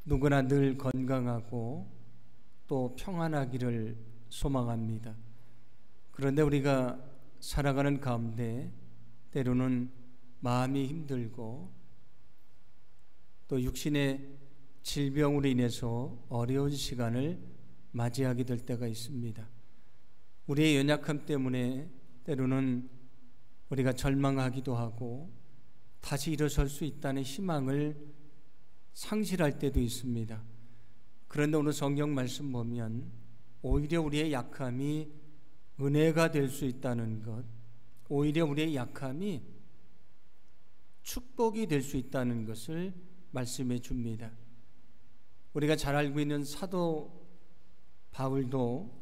누구나 늘 건강하고 또 평안하기를 소망합니다. 그런데 우리가 살아가는 가운데 때로는 마음이 힘들고 또 육신의 질병으로 인해서 어려운 시간을 맞이하게 될 때가 있습니다. 우리의 연약함 때문에 때로는 우리가 절망하기도 하고 다시 일어설 수 있다는 희망을 상실할 때도 있습니다. 그런데 오늘 성경 말씀 보면 오히려 우리의 약함이 은혜가 될 수 있다는 것, 오히려 우리의 약함이 축복이 될 수 있다는 것을 말씀해 줍니다. 우리가 잘 알고 있는 사도 바울도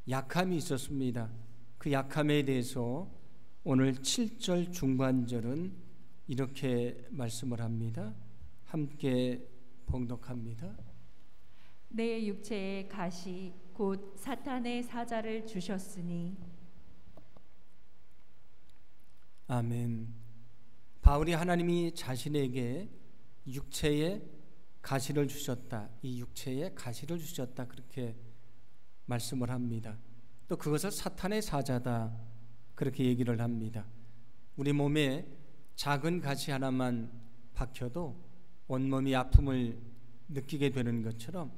약함이 있었습니다. 그 약함에 대해서 오늘 7절 중반절은 이렇게 말씀을 합니다. 함께 봉독합니다. 내 육체에 가시 곧 사탄의 사자를 주셨으니. 아멘. 바울이 하나님이 자신에게 육체에 가시를 주셨다, 이 육체에 가시를 주셨다, 그렇게 말씀을 합니다. 또 그것을 사탄의 사자다, 그렇게 얘기를 합니다. 우리 몸에 작은 가시 하나만 박혀도 온몸이 아픔을 느끼게 되는 것처럼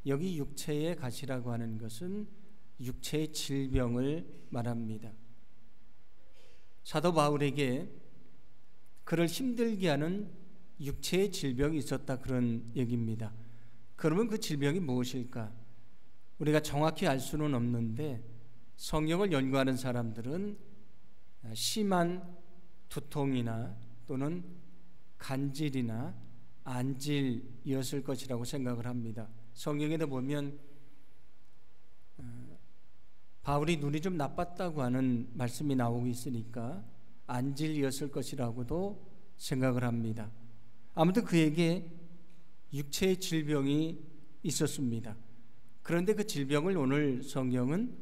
여기 육체의 가시라고 하는 것은 육체의 질병을 말합니다. 사도 바울에게 그를 힘들게 하는 육체의 질병이 있었다, 그런 얘기입니다. 그러면 그 질병이 무엇일까? 우리가 정확히 알 수는 없는데 성경을 연구하는 사람들은 심한 두통이나 또는 간질이나 안질이었을 것이라고 생각을 합니다. 성경에도 보면 바울이 눈이 좀 나빴다고 하는 말씀이 나오고 있으니까 안질이었을 것이라고도 생각을 합니다. 아무튼 그에게 육체의 질병이 있었습니다. 그런데 그 질병을 오늘 성경은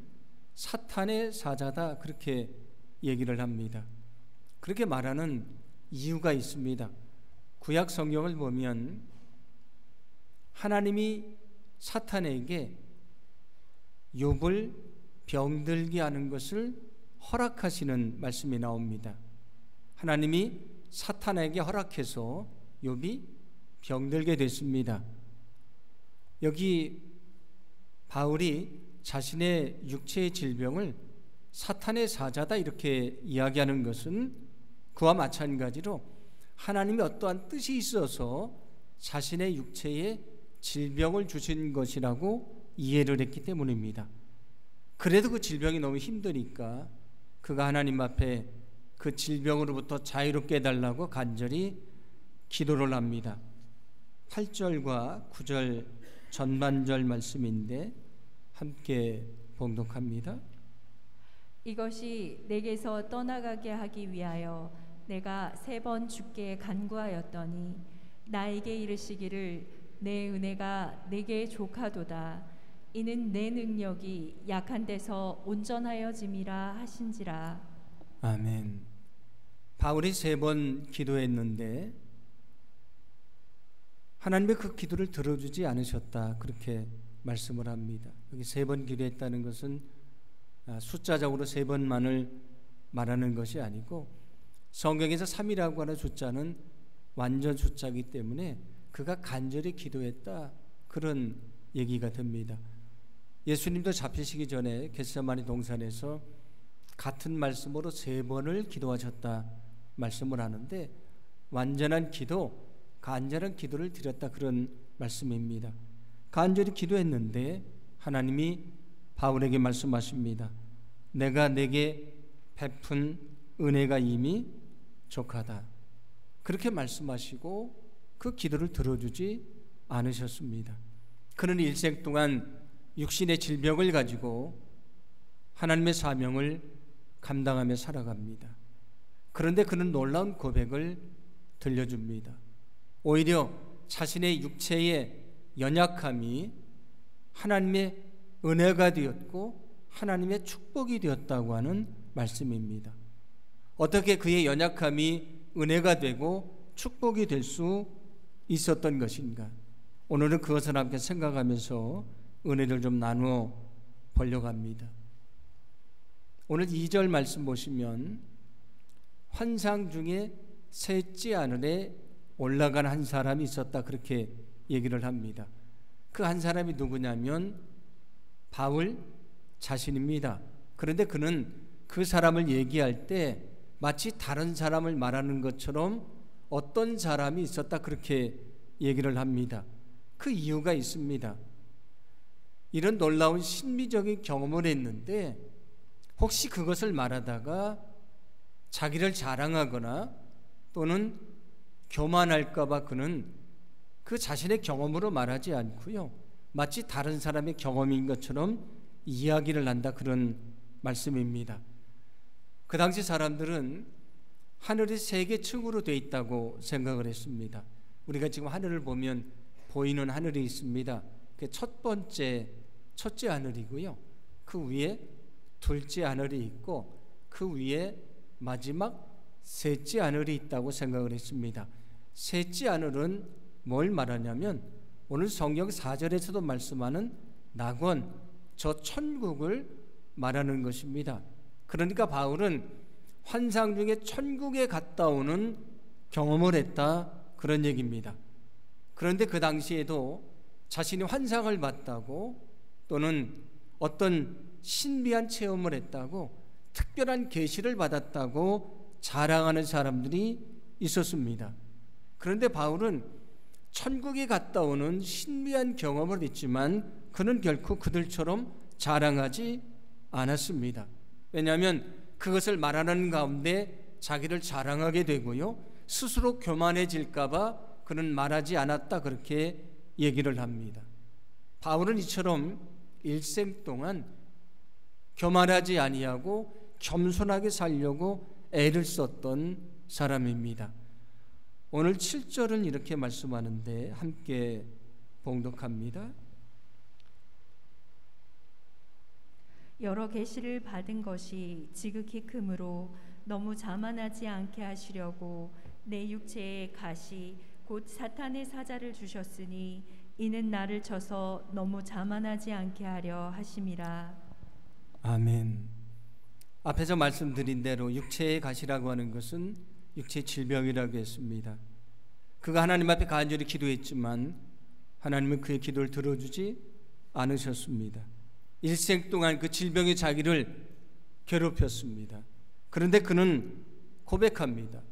사탄의 사자다, 그렇게 얘기를 합니다. 그렇게 말하는 이유가 있습니다. 구약 성경을 보면 하나님이 사탄에게 욥을 병들게 하는 것을 허락하시는 말씀이 나옵니다. 하나님이 사탄에게 허락해서 욥이 병들게 됐습니다. 여기 바울이 자신의 육체의 질병을 사탄의 사자다 이렇게 이야기하는 것은 그와 마찬가지로 하나님이 어떠한 뜻이 있어서 자신의 육체에 질병을 주신 것이라고 이해를 했기 때문입니다. 그래도 그 질병이 너무 힘드니까 그가 하나님 앞에 그 질병으로부터 자유롭게 해달라고 간절히 기도를 합니다. 8절과 9절 전반절 말씀인데 함께 봉독합니다. 이것이 내게서 떠나가게 하기 위하여 내가 3번 주께 간구하였더니 나에게 이르시기를 내 은혜가 내게 족하도다. 이는 내 능력이 약한 데서 온전하여짐이라 하신지라. 아멘. 바울이 3번 기도했는데 하나님의 그 기도를 들어주지 않으셨다, 그렇게 말씀을 합니다. 여기 3번 기도했다는 것은 숫자적으로 3번만을 말하는 것이 아니고 성경에서 3이라고 하는 숫자는 완전 숫자이기 때문에 그가 간절히 기도했다, 그런 얘기가 됩니다. 예수님도 잡히시기 전에 겟세마니 동산에서 같은 말씀으로 3번을 기도하셨다 말씀을 하는데 완전한 기도, 간절한 기도를 드렸다, 그런 말씀입니다. 간절히 기도했는데 하나님이 바울에게 말씀하십니다. 내가 내게 베푼 은혜가 이미 족하다, 그렇게 말씀하시고 그 기도를 들어주지 않으셨습니다. 그는 일생 동안 육신의 질병을 가지고 하나님의 사명을 감당하며 살아갑니다. 그런데 그는 놀라운 고백을 들려줍니다. 오히려 자신의 육체의 연약함이 하나님의 은혜가 되었고 하나님의 축복이 되었다고 하는 말씀입니다. 어떻게 그의 연약함이 은혜가 되고 축복이 될 수 있었던 것인가? 오늘은 그것을 함께 생각하면서 은혜를 좀 나누어 보려고 합니다. 오늘 2절 말씀 보시면 환상 중에 셋째 하늘에 올라간 한 사람이 있었다, 그렇게 얘기를 합니다. 그 한 사람이 누구냐면 바울 자신입니다. 그런데 그는 그 사람을 얘기할 때 마치 다른 사람을 말하는 것처럼 어떤 사람이 있었다, 그렇게 얘기를 합니다. 그 이유가 있습니다. 이런 놀라운 신비적인 경험을 했는데 혹시 그것을 말하다가 자기를 자랑하거나 또는 교만할까 봐 그는 그 자신의 경험으로 말하지 않고요, 마치 다른 사람의 경험인 것처럼 이야기를 한다, 그런 말씀입니다. 그 당시 사람들은 하늘이 3개 층으로 되어 있다고 생각을 했습니다. 우리가 지금 하늘을 보면 보이는 하늘이 있습니다. 그 첫째 하늘이고요, 그 위에 둘째 하늘이 있고 그 위에 마지막 셋째 하늘이 있다고 생각을 했습니다. 셋째 하늘은 뭘 말하냐면 오늘 성경 4절에서도 말씀하는 낙원, 저 천국을 말하는 것입니다. 그러니까 바울은 환상 중에 천국에 갔다 오는 경험을 했다, 그런 얘기입니다. 그런데 그 당시에도 자신이 환상을 봤다고 또는 어떤 신비한 체험을 했다고 특별한 계시를 받았다고 자랑하는 사람들이 있었습니다. 그런데 바울은 천국에 갔다 오는 신비한 경험을 했지만 그는 결코 그들처럼 자랑하지 않았습니다. 왜냐하면 그것을 말하는 가운데 자기를 자랑하게 되고요, 스스로 교만해질까 봐 그는 말하지 않았다, 그렇게 얘기를 합니다. 바울은 이처럼 일생 동안 교만하지 아니하고 겸손하게 살려고 애를 썼던 사람입니다. 오늘 7절은 이렇게 말씀하는데 함께 봉독합니다. 여러 계시를 받은 것이 지극히 크므로 너무 자만하지 않게 하시려고 내 육체에 가시 곧 사탄의 사자를 주셨으니 이는 나를 쳐서 너무 자만하지 않게 하려 하심이라. 아멘. 앞에서 말씀드린 대로 육체의 가시라고 하는 것은 육체의 질병이라고 했습니다. 그가 하나님 앞에 간절히 기도했지만 하나님은 그의 기도를 들어주지 않으셨습니다. 일생 동안 그 질병이 자기를 괴롭혔습니다. 그런데 그는 고백합니다.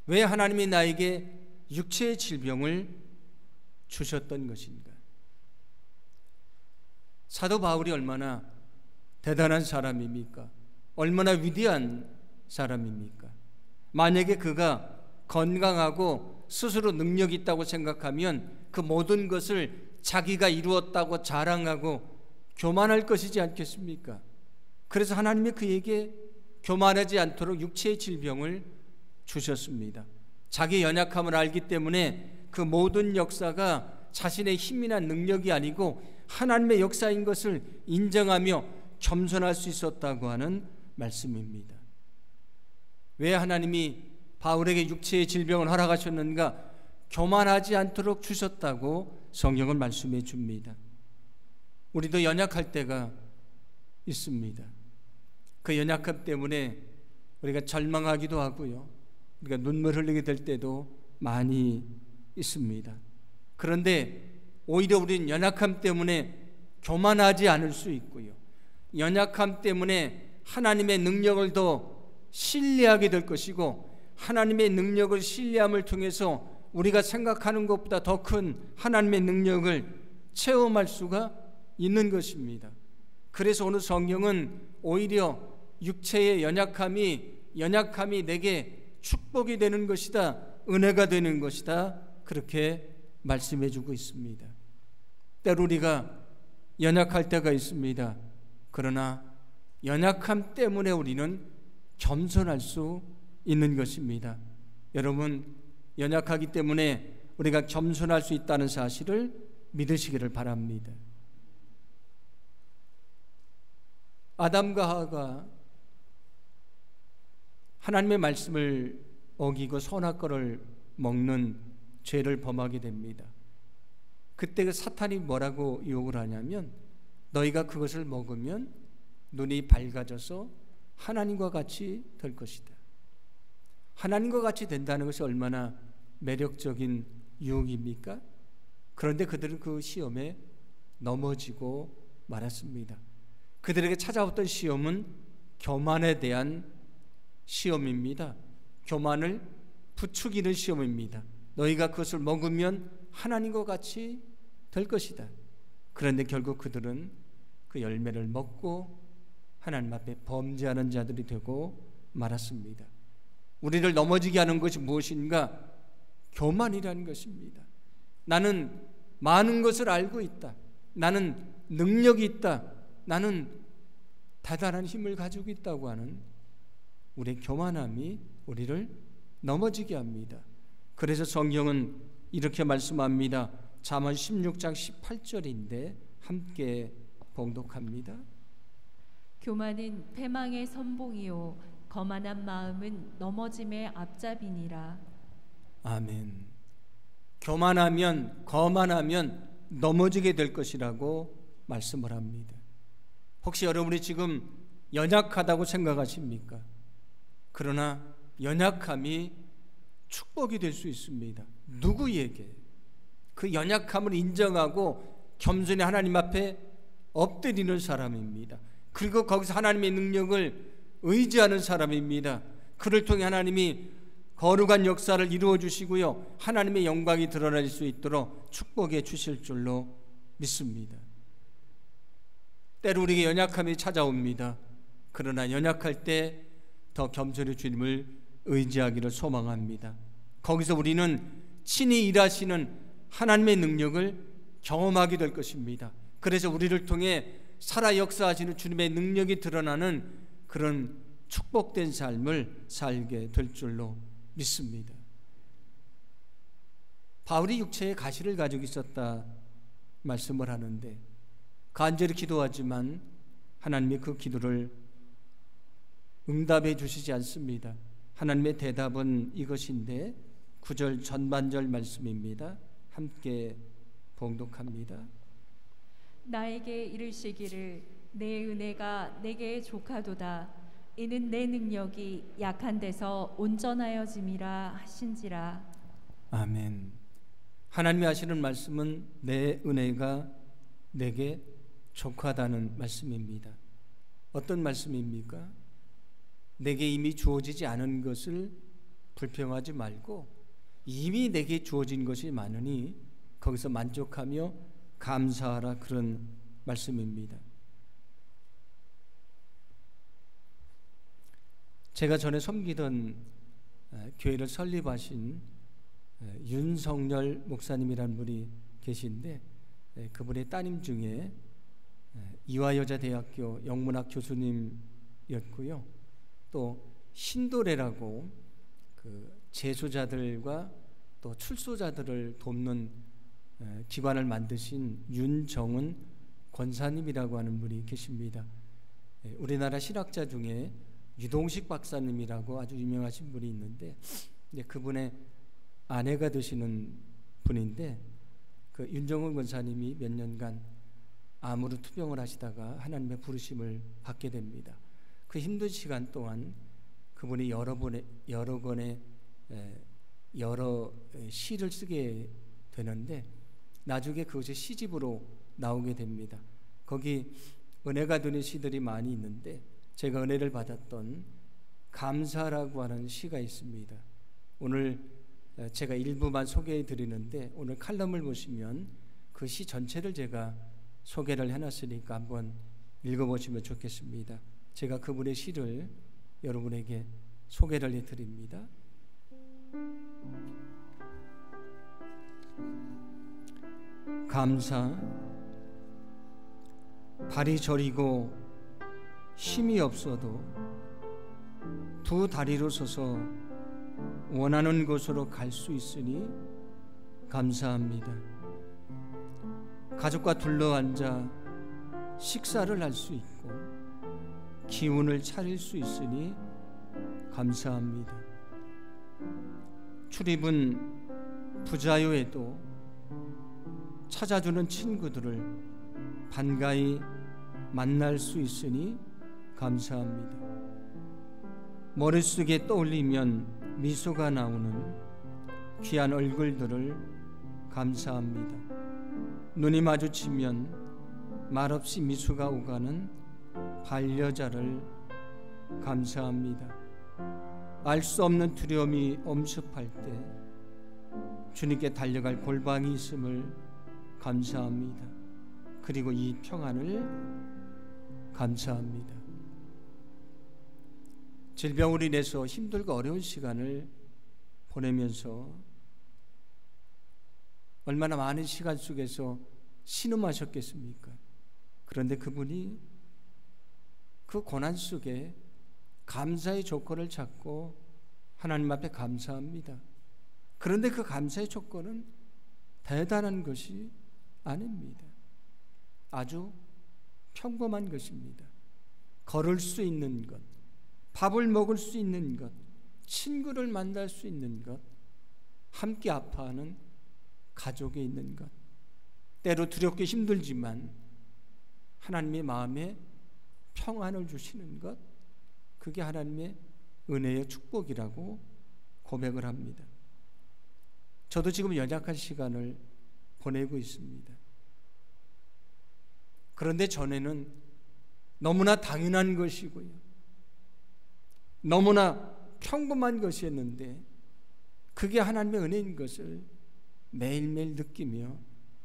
왜 하나님이 나에게 육체의 질병을 주셨던 것인가? 사도 바울이 얼마나 대단한 사람입니까? 얼마나 위대한 사람입니까? 만약에 그가 건강하고 스스로 능력이 있다고 생각하면 그 모든 것을 자기가 이루었다고 자랑하고 교만할 것이지 않겠습니까? 그래서 하나님이 그에게 교만하지 않도록 육체의 질병을 주셨습니다. 자기 연약함을 알기 때문에 그 모든 역사가 자신의 힘이나 능력이 아니고 하나님의 역사인 것을 인정하며 겸손할 수 있었다고 하는 말씀입니다. 왜 하나님이 바울에게 육체의 질병을 허락하셨는가? 교만하지 않도록 주셨다고 성경은 말씀해 줍니다. 우리도 연약할 때가 있습니다. 그 연약함 때문에 우리가 절망하기도 하고요, 우리가 눈물 흘리게 될 때도 많이 있습니다. 그런데 오히려 우리는 연약함 때문에 교만하지 않을 수 있고요, 연약함 때문에 하나님의 능력을 더 신뢰하게 될 것이고, 하나님의 능력을 신뢰함을 통해서 우리가 생각하는 것보다 더 큰 하나님의 능력을 체험할 수가 있는 것입니다. 그래서 오늘 성경은 오히려 육체의 연약함이 내게 축복이 되는 것이다, 은혜가 되는 것이다, 그렇게 말씀해 주고 있습니다. 때로 우리가 연약할 때가 있습니다. 그러나 연약함 때문에 우리는 겸손할 수 있는 것입니다. 여러분, 연약하기 때문에 우리가 겸손할 수 있다는 사실을 믿으시기를 바랍니다. 아담과 하와가 하나님의 말씀을 어기고 선악과를 먹는 죄를 범하게 됩니다. 그때 그 사탄이 뭐라고 유혹을 하냐면 너희가 그것을 먹으면 눈이 밝아져서 하나님과 같이 될 것이다. 하나님과 같이 된다는 것이 얼마나 매력적인 유혹입니까? 그런데 그들은 그 시험에 넘어지고 말았습니다. 그들에게 찾아왔던 시험은 교만에 대한 시험입니다. 교만을 부추기는 시험입니다. 너희가 그것을 먹으면 하나님과 같이 될 것이다. 그런데 결국 그들은 그 열매를 먹고 하나님 앞에 범죄하는 자들이 되고 말았습니다. 우리를 넘어지게 하는 것이 무엇인가? 교만이라는 것입니다. 나는 많은 것을 알고 있다. 나는 능력이 있다. 나는 대단한 힘을 가지고 있다고 하는 우리의 교만함이 우리를 넘어지게 합니다. 그래서 성경은 이렇게 말씀합니다. 잠언 16장 18절인데 함께 봉독합니다. 교만은 패망의 선봉이요 거만한 마음은 넘어짐의 앞잡이니라. 아멘. 거만하면 넘어지게 될 것이라고 말씀을 합니다. 혹시 여러분이 지금 연약하다고 생각하십니까? 그러나 연약함이 축복이 될 수 있습니다. 누구에게? 그 연약함을 인정하고 겸손히 하나님 앞에 엎드리는 사람입니다. 그리고 거기서 하나님의 능력을 의지하는 사람입니다. 그를 통해 하나님이 거룩한 역사를 이루어 주시고요, 하나님의 영광이 드러날 수 있도록 축복해 주실 줄로 믿습니다. 때로 우리에게 연약함이 찾아옵니다. 그러나 연약할 때 더 겸손히 주님을 의지하기를 소망합니다. 거기서 우리는 친히 일하시는 하나님의 능력을 경험하게 될 것입니다. 그래서 우리를 통해 살아 역사하시는 주님의 능력이 드러나는 그런 축복된 삶을 살게 될 줄로 믿습니다. 바울이 육체에 가시를 가지고 있었다 말씀을 하는데 간절히 기도하지만 하나님이 그 기도를 응답해 주시지 않습니다. 하나님의 대답은 이것인데 9절 전반절 말씀입니다. 함께 봉독합니다. 나에게 이르시기를 내 은혜가 내게 족하도다. 이는 내 능력이 약한 데서 온전하여짐이라 하신지라. 아멘. 하나님이 하시는 말씀은 내 은혜가 내게 족하다는 말씀입니다. 어떤 말씀입니까? 내게 이미 주어지지 않은 것을 불평하지 말고 이미 내게 주어진 것이 많으니 거기서 만족하며 감사하라, 그런 말씀입니다. 제가 전에 섬기던 교회를 설립하신 윤석열 목사님이라는 분이 계신데 그분의 따님 중에 이화여자대학교 영문학 교수님이었고요. 또 신도래라고 그 재소자들과 또 출소자들을 돕는 기관을 만드신 윤정은 권사님이라고 하는 분이 계십니다. 우리나라 신학자 중에 유동식 박사님이라고 아주 유명하신 분이 있는데 그분의 아내가 되시는 분인데 그 윤정은 권사님이 몇 년간 암으로 투병을 하시다가 하나님의 부르심을 받게 됩니다. 그 힘든 시간 동안 그분이 여러 권의 시를 쓰게 되는데 나중에 그것이 시집으로 나오게 됩니다. 거기 은혜가 되는 시들이 많이 있는데 제가 은혜를 받았던 감사라고 하는 시가 있습니다. 오늘 제가 일부만 소개해 드리는데 오늘 칼럼을 보시면 그 시 전체를 제가 소개를 해놨으니까 한번 읽어보시면 좋겠습니다. 제가 그분의 시를 여러분에게 소개를 해드립니다. 감사. 발이 저리고 힘이 없어도 두 다리로 서서 원하는 곳으로 갈 수 있으니 감사합니다. 가족과 둘러앉아 식사를 할 수 있고 기운을 차릴 수 있으니 감사합니다. 출입은 부자요에도 찾아주는 친구들을 반가이 만날 수 있으니 감사합니다. 머릿속에 떠올리면 미소가 나오는 귀한 얼굴들을 감사합니다. 눈이 마주치면 말없이 미소가 오가는 반려자를 감사합니다. 알 수 없는 두려움이 엄습할 때 주님께 달려갈 골방이 있음을 감사합니다. 그리고 이 평안을 감사합니다. 질병으로 인해서 힘들고 어려운 시간을 보내면서 얼마나 많은 시간 속에서 신음하셨겠습니까? 그런데 그분이 그 고난 속에 감사의 조건을 찾고 하나님 앞에 감사합니다. 그런데 그 감사의 조건은 대단한 것이 아닙니다. 아주 평범한 것입니다. 걸을 수 있는 것, 밥을 먹을 수 있는 것, 친구를 만날 수 있는 것, 함께 아파하는 가족에 있는 것, 때로 두렵게 힘들지만 하나님의 마음에 평안을 주시는 것, 그게 하나님의 은혜의 축복이라고 고백을 합니다. 저도 지금 연약한 시간을 보내고 있습니다. 그런데 전에는 너무나 당연한 것이고요, 너무나 평범한 것이었는데 그게 하나님의 은혜인 것을 매일매일 느끼며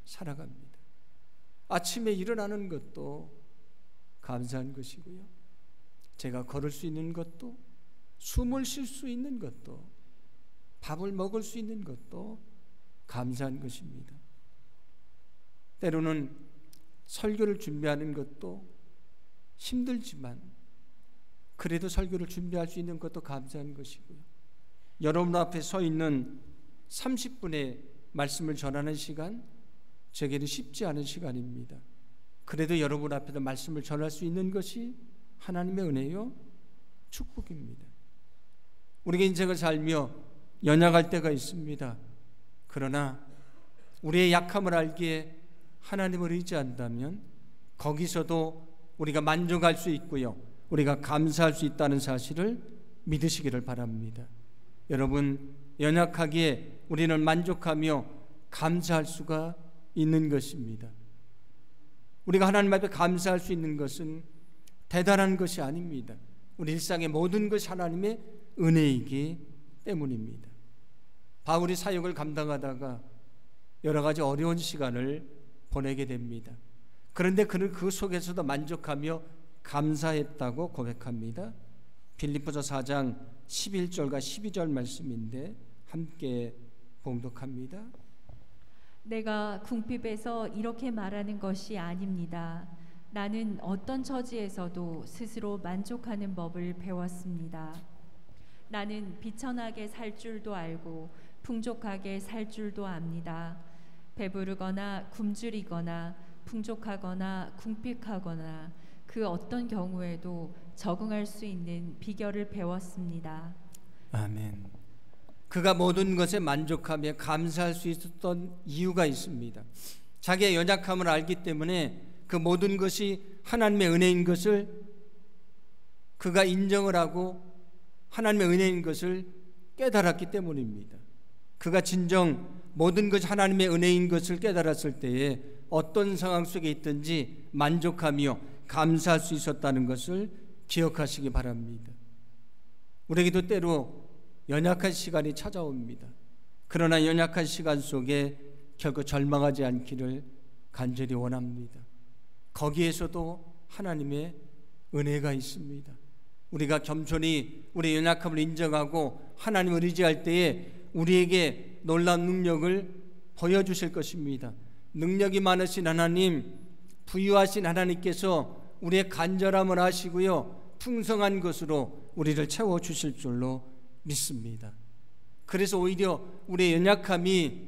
살아갑니다. 아침에 일어나는 것도 감사한 것이고요, 제가 걸을 수 있는 것도, 숨을 쉴 수 있는 것도, 밥을 먹을 수 있는 것도 감사한 것입니다. 때로는 설교를 준비하는 것도 힘들지만 그래도 설교를 준비할 수 있는 것도 감사한 것이고요, 여러분 앞에 서 있는 30분의 말씀을 전하는 시간, 제게는 쉽지 않은 시간입니다. 그래도 여러분 앞에서 말씀을 전할 수 있는 것이 하나님의 은혜요 축복입니다. 우리가 인생을 살며 연약할 때가 있습니다. 그러나 우리의 약함을 알기에 하나님을 의지한다면 거기서도 우리가 만족할 수 있고요, 우리가 감사할 수 있다는 사실을 믿으시기를 바랍니다. 여러분, 연약하기에 우리는 만족하며 감사할 수가 있는 것입니다. 우리가 하나님 앞에 감사할 수 있는 것은 대단한 것이 아닙니다. 우리 일상의 모든 것이 하나님의 은혜이기 때문입니다. 바울이 사역을 감당하다가 여러 가지 어려운 시간을 보내게 됩니다. 그런데 그는 그 속에서도 만족하며 감사했다고 고백합니다. 빌립보서 4장 11절과 12절 말씀인데 함께 봉독합니다. 내가 궁핍에서 이렇게 말하는 것이 아닙니다. 나는 어떤 처지에서도 스스로 만족하는 법을 배웠습니다. 나는 비천하게 살 줄도 알고 풍족하게 살 줄도 압니다. 배부르거나 굶주리거나 풍족하거나 궁핍하거나 그 어떤 경우에도 적응할 수 있는 비결을 배웠습니다. 아멘. 그가 모든 것에 만족하며 감사할 수 있었던 이유가 있습니다. 자기의 연약함을 알기 때문에 그 모든 것이 하나님의 은혜인 것을 그가 인정을 하고 하나님의 은혜인 것을 깨달았기 때문입니다. 그가 진정 모든 것이 하나님의 은혜인 것을 깨달았을 때에 어떤 상황 속에 있든지 만족하며 감사할 수 있었다는 것을 기억하시기 바랍니다. 우리에게도 때로 연약한 시간이 찾아옵니다. 그러나 연약한 시간 속에 결코 절망하지 않기를 간절히 원합니다. 거기에서도 하나님의 은혜가 있습니다. 우리가 겸손히 우리의 연약함을 인정하고 하나님을 의지할 때에 우리에게 놀라운 능력을 보여주실 것입니다. 능력이 많으신 하나님, 부유하신 하나님께서 우리의 간절함을 아시고요, 풍성한 것으로 우리를 채워주실 줄로 믿습니다. 그래서 오히려 우리의 연약함이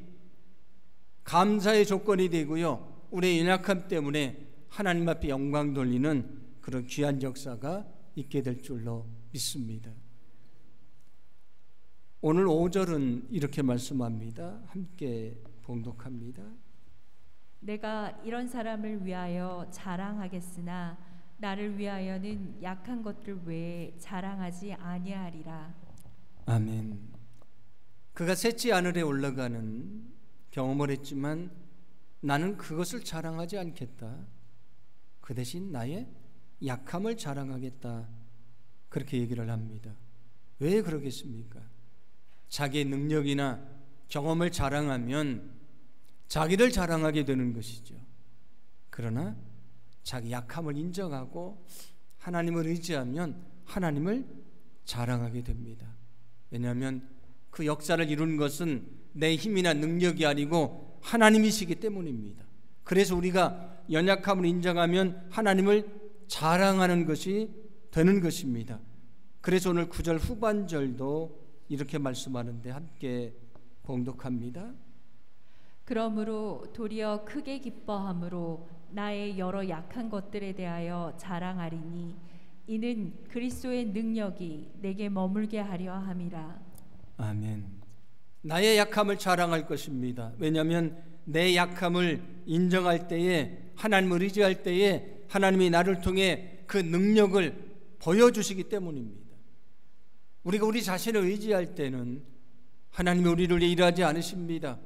감사의 조건이 되고요, 우리의 연약함 때문에 하나님 앞에 영광 돌리는 그런 귀한 역사가 있게 될 줄로 믿습니다. 오늘 5절은 이렇게 말씀합니다. 함께 봉독합니다. 내가 이런 사람을 위하여 자랑하겠으나 나를 위하여는 약한 것들 외에 자랑하지 아니하리라. 아멘. 그가 셋째 하늘에 올라가는 경험을 했지만 나는 그것을 자랑하지 않겠다. 그 대신 나의 약함을 자랑하겠다. 그렇게 얘기를 합니다. 왜 그러겠습니까? 자기의 능력이나 경험을 자랑하면 자기를 자랑하게 되는 것이죠. 그러나 자기 약함을 인정하고 하나님을 의지하면 하나님을 자랑하게 됩니다. 왜냐하면 그 역사를 이루는 것은 내 힘이나 능력이 아니고 하나님이시기 때문입니다. 그래서 우리가 연약함을 인정하면 하나님을 자랑하는 것이 되는 것입니다. 그래서 오늘 9절 후반절도 이렇게 말씀하는데 함께 봉독합니다. 그러므로 도리어 크게 기뻐함으로 나의 여러 약한 것들에 대하여 자랑하리니 이는 그리스도의 능력이 내게 머물게 하려 함이라. 아멘. 나의 약함을 자랑할 것입니다. 왜냐하면 내 약함을 인정할 때에, 하나님을 의지할 때에 하나님이 나를 통해 그 능력을 보여주시기 때문입니다. 우리가 우리 자신을 의지할 때는 하나님이 우리를 위해 일하지 않으십니다.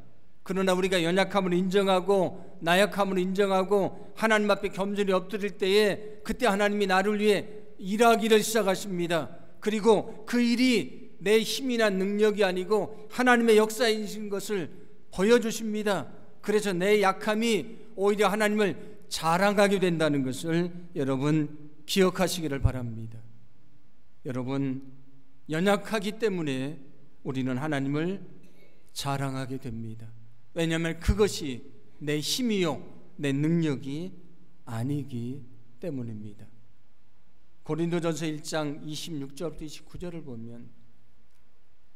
그러나 우리가 연약함을 인정하고 나약함을 인정하고 하나님 앞에 겸손히 엎드릴 때에 그때 하나님이 나를 위해 일하기를 시작하십니다. 그리고 그 일이 내 힘이나 능력이 아니고 하나님의 역사이신 것을 보여주십니다. 그래서 내 약함이 오히려 하나님을 자랑하게 된다는 것을 여러분 기억하시기를 바랍니다. 여러분, 연약하기 때문에 우리는 하나님을 자랑하게 됩니다. 왜냐하면 그것이 내 힘이요 내 능력이 아니기 때문입니다. 고린도전서 1장 26절부터 29절을 보면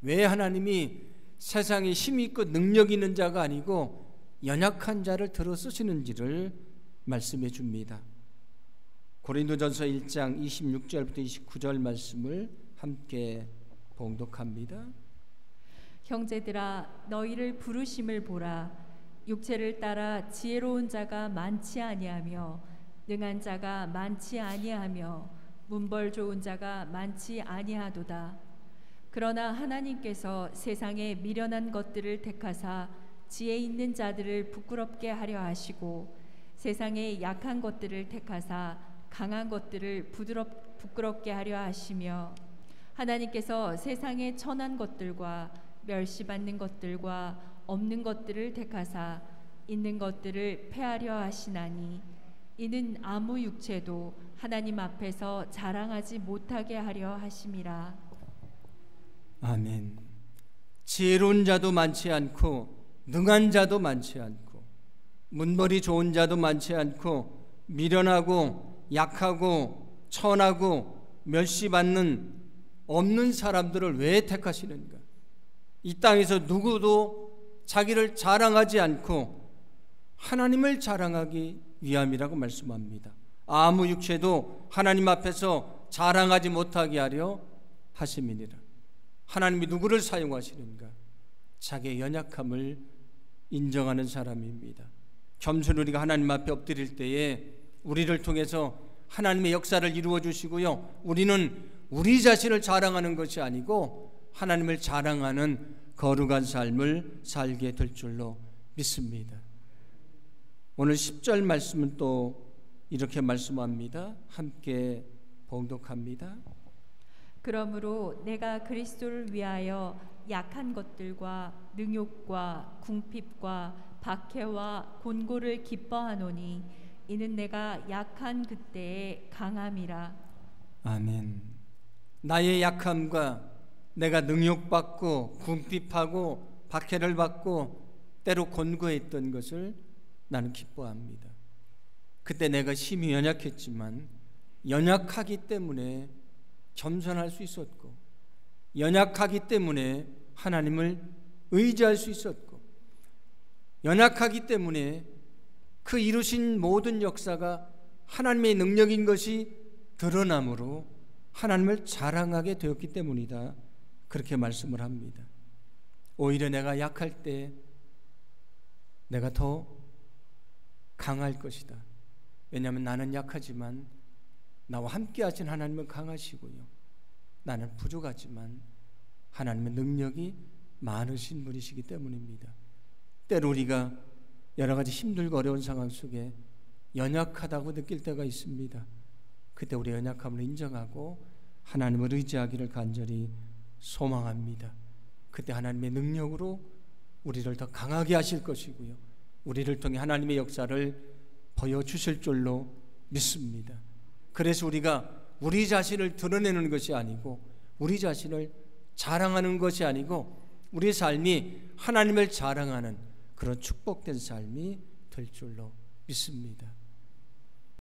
왜 하나님이 세상에 힘이 있고 능력 있는 자가 아니고 연약한 자를 들어 쓰시는지를 말씀해 줍니다. 고린도전서 1장 26절부터 29절 말씀을 함께 봉독합니다. 형제들아 너희를 부르심을 보라. 육체를 따라 지혜로운 자가 많지 아니하며 능한 자가 많지 아니하며 문벌 좋은 자가 많지 아니하도다. 그러나 하나님께서 세상에 미련한 것들을 택하사 지혜 있는 자들을 부끄럽게 하려 하시고 세상에 약한 것들을 택하사 강한 것들을 부끄럽게 하려 하시며 하나님께서 세상의 천한 것들과 멸시받는 것들과 없는 것들을 택하사 있는 것들을 폐하려 하시나니 이는 아무 육체도 하나님 앞에서 자랑하지 못하게 하려 하심이라. 아멘. 지혜로운 자도 많지 않고 능한 자도 많지 않고 문벌이 좋은 자도 많지 않고 미련하고 약하고 천하고 멸시받는 없는 사람들을 왜 택하시는가? 이 땅에서 누구도 자기를 자랑하지 않고 하나님을 자랑하기 위함이라고 말씀합니다. 아무 육체도 하나님 앞에서 자랑하지 못하게 하려 하심이니라. 하나님이 누구를 사용하시는가? 자기의 연약함을 인정하는 사람입니다. 겸손히 우리가 하나님 앞에 엎드릴 때에 우리를 통해서 하나님의 역사를 이루어 주시고요, 우리는 우리 자신을 자랑하는 것이 아니고 하나님을 자랑하는 거룩한 삶을 살게 될 줄로 믿습니다. 오늘 10절 말씀은 또 이렇게 말씀합니다. 함께 봉독합니다. 그러므로 내가 그리스도를 위하여 약한 것들과 능욕과 궁핍과 박해와 곤고를 기뻐하노니 이는 내가 약한 그때의 강함이라. 아멘. 나의 약함과 내가 능욕받고 궁핍하고 박해를 받고 때로 곤고했던 것을 나는 기뻐합니다. 그때 내가 힘이 연약했지만 연약하기 때문에 겸손할 수 있었고 연약하기 때문에 하나님을 의지할 수 있었고 연약하기 때문에 그 이루신 모든 역사가 하나님의 능력인 것이 드러남으로 하나님을 자랑하게 되었기 때문이다. 그렇게 말씀을 합니다. 오히려 내가 약할 때 내가 더 강할 것이다. 왜냐하면 나는 약하지만 나와 함께 하신 하나님은 강하시고요. 나는 부족하지만 하나님의 능력이 많으신 분이시기 때문입니다. 때로 우리가 여러 가지 힘들고 어려운 상황 속에 연약하다고 느낄 때가 있습니다. 그때 우리의 연약함을 인정하고 하나님을 의지하기를 간절히 소망합니다. 그때 하나님의 능력으로 우리를 더 강하게 하실 것이고요. 우리를 통해 하나님의 역사를 보여주실 줄로 믿습니다. 그래서 우리가 우리 자신을 드러내는 것이 아니고 우리 자신을 자랑하는 것이 아니고 우리의 삶이 하나님을 자랑하는 그런 축복된 삶이 될 줄로 믿습니다.